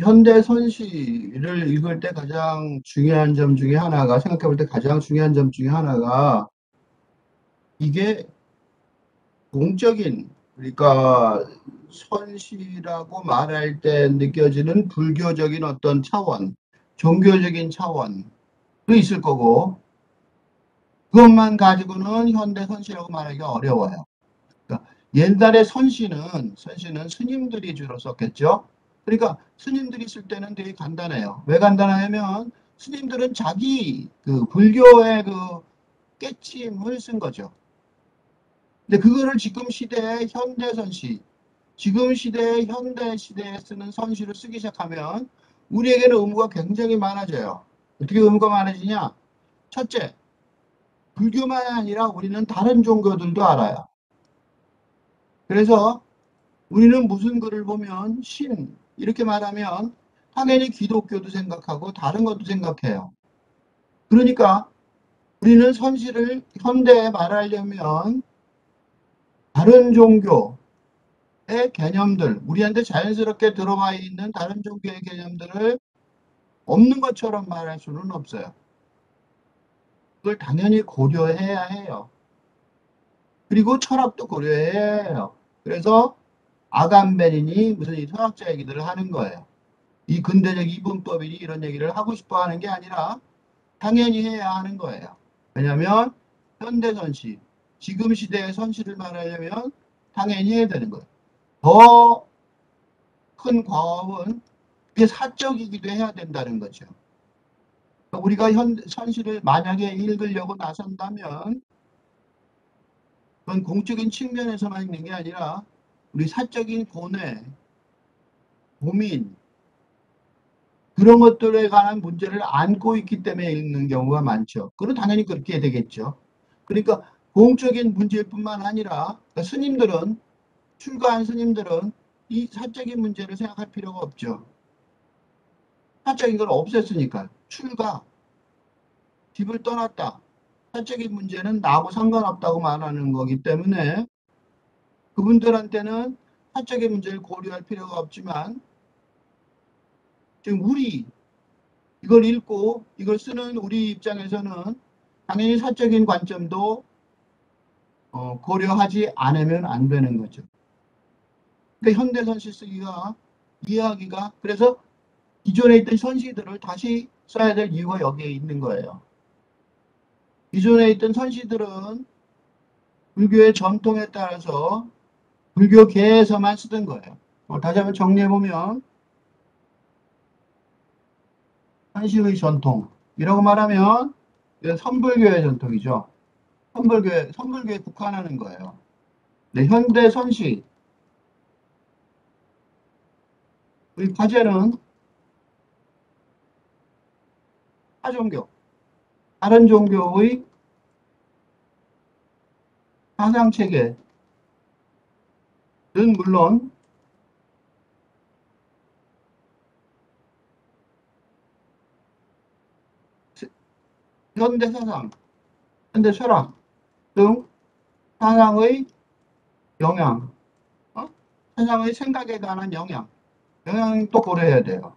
현대 선시를 읽을 때 가장 중요한 점 중에 하나가, 생각해 볼 때 가장 중요한 점 중에 하나가, 이게 공적인, 그러니까 선시라고 말할 때 느껴지는 불교적인 어떤 차원, 종교적인 차원도 있을 거고, 그것만 가지고는 현대 선시라고 말하기가 어려워요. 그러니까 옛날에 선시는 스님들이 주로 썼겠죠. 그러니까 스님들이 쓸 때는 되게 간단해요. 왜 간단하냐면 스님들은 자기 그 불교의 그 깨침을 쓴 거죠. 근데 그거를 지금 시대의 현대 선시, 지금 시대의 현대 시대에 쓰는 선시를 쓰기 시작하면 우리에게는 의무가 굉장히 많아져요. 어떻게 의무가 많아지냐? 첫째, 불교만 아니라 우리는 다른 종교들도 알아요. 그래서 우리는 무슨 글을 보면 신 이렇게 말하면 당연히 기독교도 생각하고 다른 것도 생각해요. 그러니까 우리는 선시를 현대에 말하려면 다른 종교의 개념들, 우리한테 자연스럽게 들어와 있는 다른 종교의 개념들을 없는 것처럼 말할 수는 없어요. 그걸 당연히 고려해야 해요. 그리고 철학도 고려해야 해요. 그래서 아간베린이 무슨 이 철학자 얘기들을 하는 거예요. 이 근대적 이분법이니 이런 얘기를 하고 싶어 하는 게 아니라 당연히 해야 하는 거예요. 왜냐하면 현대 선시, 지금 시대의 선시를 말하려면 당연히 해야 되는 거예요. 더 큰 과업은 그게 사적이기도 해야 된다는 거죠. 그러니까 우리가 선시를 만약에 읽으려고 나선다면 그건 공적인 측면에서만 읽는 게 아니라 우리 사적인 고뇌, 고민, 그런 것들에 관한 문제를 안고 있기 때문에 읽는 경우가 많죠. 그럼 당연히 그렇게 되겠죠. 그러니까 공적인 문제일 뿐만 아니라 그러니까 출가한 스님들은 이 사적인 문제를 생각할 필요가 없죠. 사적인 걸 없앴으니까. 출가, 집을 떠났다. 사적인 문제는 나하고 상관없다고 말하는 거기 때문에 그분들한테는 사적인 문제를 고려할 필요가 없지만 지금 이걸 읽고 이걸 쓰는 우리 입장에서는 당연히 사적인 관점도 고려하지 않으면 안 되는 거죠. 그러니까 현대 선시 쓰기가 이해하기가 그래서 기존에 있던 선시들을 다시 써야 될 이유가 여기에 있는 거예요. 기존에 있던 선시들은 불교의 전통에 따라서 불교계에서만 쓰던 거예요. 다시 한번 정리해보면 선시의 전통이라고 말하면 선불교의 전통이죠. 선불교에 국한하는 거예요. 네, 현대 선시, 우리 과제는 타종교, 다른 종교의 사상체계는 물론 현대 사상, 현대 철학 등 사상의 영향, 어? 사상의 생각에 관한 영향도 고려해야 돼요.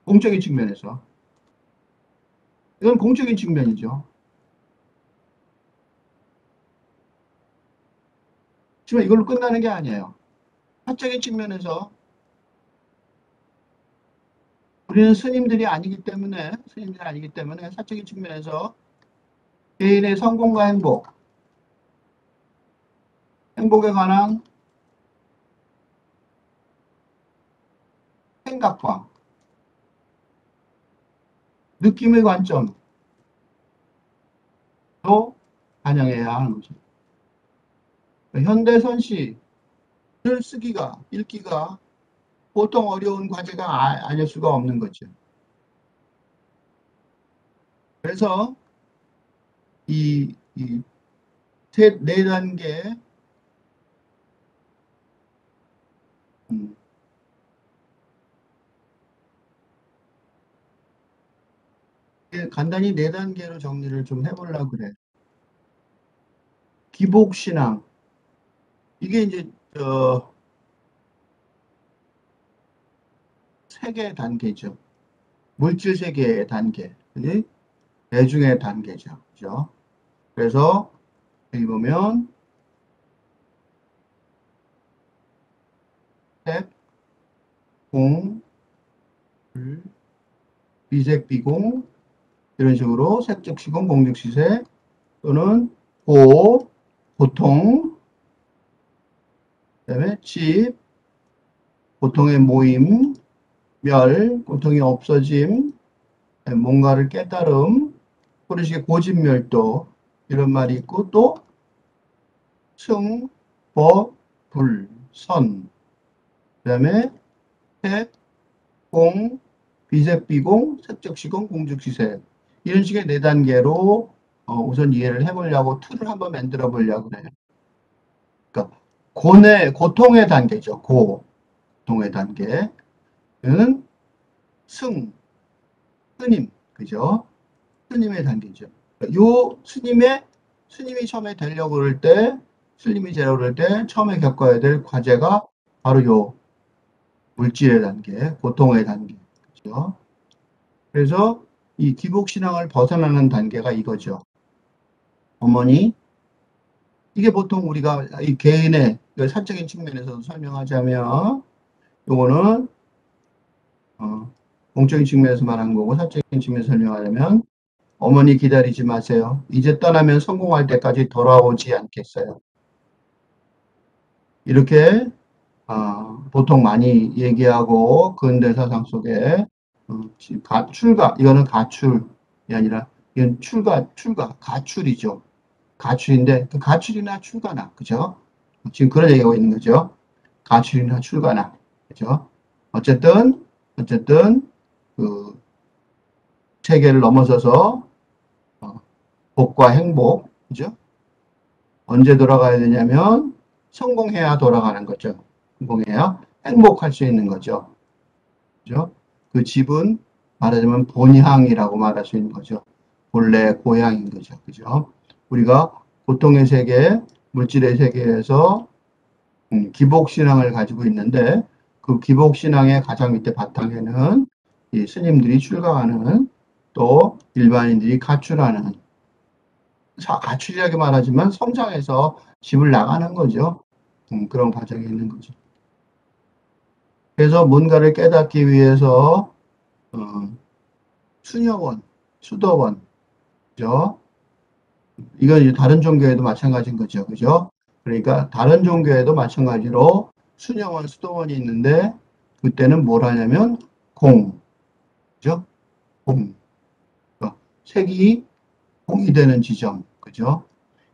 공적인 측면에서. 이건 공적인 측면이죠. 하지만 이걸로 끝나는 게 아니에요. 사적인 측면에서 우리는 스님들이 아니기 때문에 사적인 측면에서 개인의 성공과 행복에 관한 생각과 느낌의 관점도 반영해야 하는 거죠. 현대 선시를 읽기가 보통 어려운 과제가 아닐 수가 없는 거죠. 그래서 이 네 단계, 음, 간단히 네 단계로 정리를 좀 해보려고 그래. 기복신앙. 이게 이제, 세계의 단계죠. 물질 세계의 단계, 대중의 단계죠. 그죠? 그래서 여기 보면 색, 공, 불, 비색, 비공 이런 식으로 색즉 시공, 공즉 시색 또는 보통, 그다음에 집, 보통의 모임, 고통이 없어짐, 뭔가를 깨달음, 그런 식의 고집멸도 이런 말이 있고 또 승, 불, 선, 그다음에 색, 공, 비색비공, 색적시공, 공즉시색 이런 식의 네 단계로 우선 이해를 해보려고 틀을 한번 만들어 보려고 그래요. 그러니까 고통의 단계죠. 고통의 단계는 스님, 그죠? 스님의 단계죠. 요 스님이 처음에 되려고 그럴 때, 스님이 되려고 그럴 때 처음에 겪어야 될 과제가 바로 요 물질의 단계, 고통의 단계, 그죠? 그래서 이 기복신앙을 벗어나는 단계가 이거죠. 어머니, 이게 보통 우리가 이 개인의 사적인 측면에서 설명하자면, 요거는 공적인 측면에서 말한 거고, 사적인 측면에서 설명하려면 어머니 기다리지 마세요. 이제 떠나면 성공할 때까지 돌아오지 않겠어요. 이렇게 보통 많이 얘기하고 근대 사상 속에 이거는 가출이 아니라 이건 가출이죠. 가출인데 그 가출이나 출가나 그죠? 지금 그런 얘기하고 있는 거죠. 가출이나 출가나 그죠? 어쨌든 그 세계를 넘어서서 복과 행복 그죠? 언제 돌아가야 되냐면 성공해야 돌아가는 거죠. 성공해야 행복할 수 있는 거죠. 그죠? 그 집은 말하자면 본향이라고 말할 수 있는 거죠. 본래 고향인 거죠. 그죠? 우리가 고통의 세계, 물질의 세계에서 기복신앙을 가지고 있는데 그 기복신앙의 가장 밑에 바탕에는 이 스님들이 출가하는 또 일반인들이 가출하는 가출이라고 말하지만 성장해서 집을 나가는 거죠. 그런 과정이 있는 거죠. 그래서 뭔가를 깨닫기 위해서 어, 수녀원, 수도원, 그죠? 이건 이제 다른 종교에도 마찬가지인 거죠. 그죠? 그러니까 다른 종교에도 마찬가지로 수녀원, 수도원이 있는데 그때는 뭘 하냐면 그죠? 공. 그러니까 색이 공이 되는 지점. 그죠?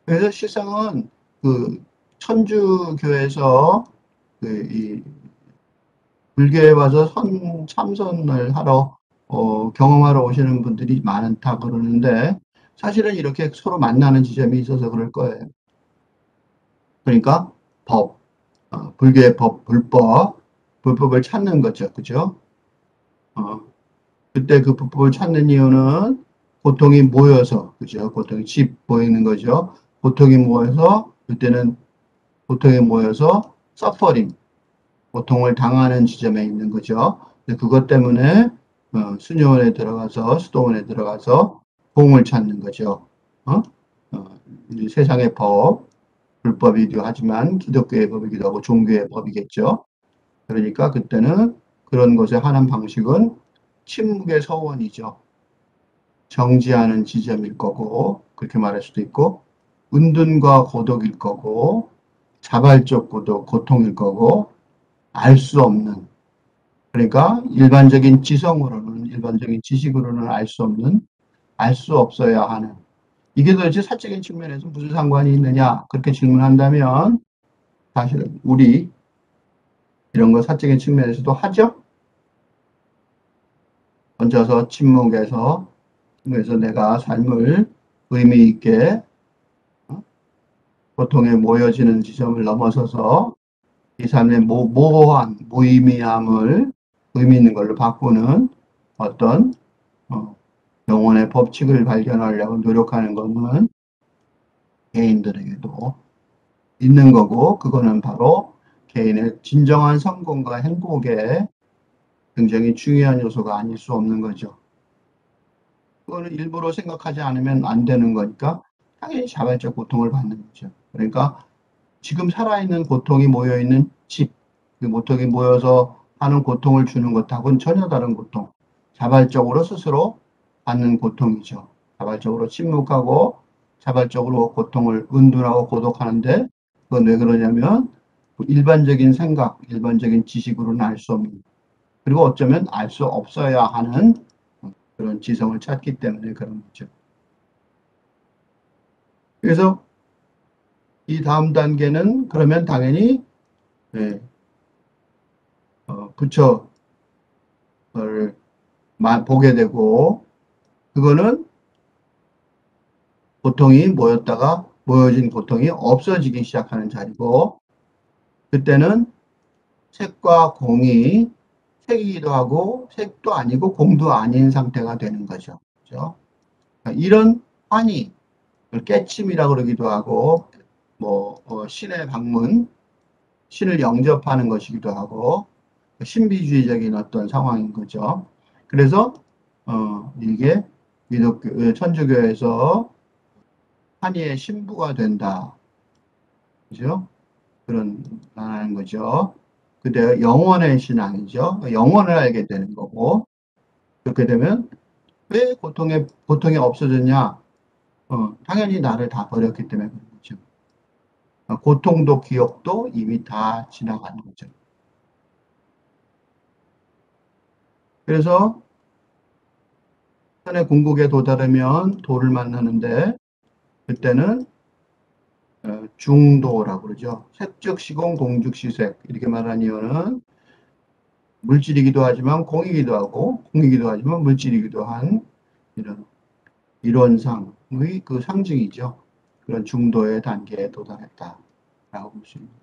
그래서 실상은 그 천주교에서 이 불교에 와서 참선을 하러 경험하러 오시는 분들이 많다 그러는데 사실은 이렇게 서로 만나는 지점이 있어서 그럴 거예요. 그러니까 불교의 불법을 찾는 거죠. 그죠? 어, 그때 그 불법을 찾는 이유는 고통이 모여서, 그죠? 고통이 집 보이는 거죠. 고통이 모여서, 그때는 고통이 모여서 서퍼링, 고통을 당하는 지점에 있는 거죠. 그것 때문에 수녀원에 들어가서 수도원에 들어가서 공을 찾는 거죠. 어? 어, 세상의 불법이기도 하지만 기독교의 법이기도 하고 종교의 법이겠죠. 그러니까 그때는 그런 것에 하는 방식은 침묵의 서원이죠. 정지하는 지점일 거고 그렇게 말할 수도 있고 은둔과 고독일 거고 자발적 고통일 거고 알 수 없는 그러니까 일반적인 일반적인 지식으로는 알 수 없는 알 수 없어야 하는 이게 도대체 사적인 측면에서 무슨 상관이 있느냐 그렇게 질문한다면 사실은 우리 이런 거 사적인 측면에서도 하죠. 얹어서 침묵에서 내가 삶을 의미 있게 고통에 모여지는 지점을 넘어서서 이 삶의 모호한 무의미함을 의미 있는 걸로 바꾸는 어떤 영혼의 법칙을 발견하려고 노력하는 것은 개인들에게도 있는 거고 그거는 바로 개인의 진정한 성공과 행복의 굉장히 중요한 요소가 아닐 수 없는 거죠. 그거는 일부러 생각하지 않으면 안 되는 거니까 당연히 자발적 고통을 받는 거죠. 그러니까 지금 살아있는 고통이 모여있는 집, 그 고통이 모여서 하는 고통을 주는 것하고는 전혀 다른 고통, 자발적으로 스스로 받는 고통이죠. 자발적으로 침묵하고 자발적으로 고통을 은둔하고 고독하는데 그건 왜 그러냐면 일반적인 생각, 일반적인 지식으로는 알 수 없는 그리고 어쩌면 알 수 없어야 하는 그런 지성을 찾기 때문에 그런 거죠. 그래서 이 다음 단계는 그러면 당연히 예, 부처를 보게 되고 그거는 고통이 모였다가 모여진 고통이 없어지기 시작하는 자리고 그때는 색과 공이 색이기도 하고 색도 아니고 공도 아닌 상태가 되는 거죠. 그렇죠? 이런 환희, 깨침이라고 그러기도 하고 신의 방문, 신을 영접하는 것이기도 하고 신비주의적인 어떤 상황인 거죠. 그래서 이게 기독교 천주교에서 환희의 신부가 된다. 그죠? 그런 말하는 거죠. 그때 영원의 신앙이죠. 영원을 알게 되는 거고 그렇게 되면 왜 고통이 없어졌냐? 당연히 나를 다 버렸기 때문에 그런 거죠. 고통도 기억도 이미 다 지나간 거죠. 그래서 천의 궁극에 도달하면 도를 만나는데 그때는 중도라고 그러죠. 색즉 시공 공즉 시색 이렇게 말하는 이유는 물질이기도 하지만 공이기도 하고 공이기도 하지만 물질이기도 한 이런 이론상의 그 상징이죠. 그런 중도의 단계에 도달했다라고 볼 수 있습니다.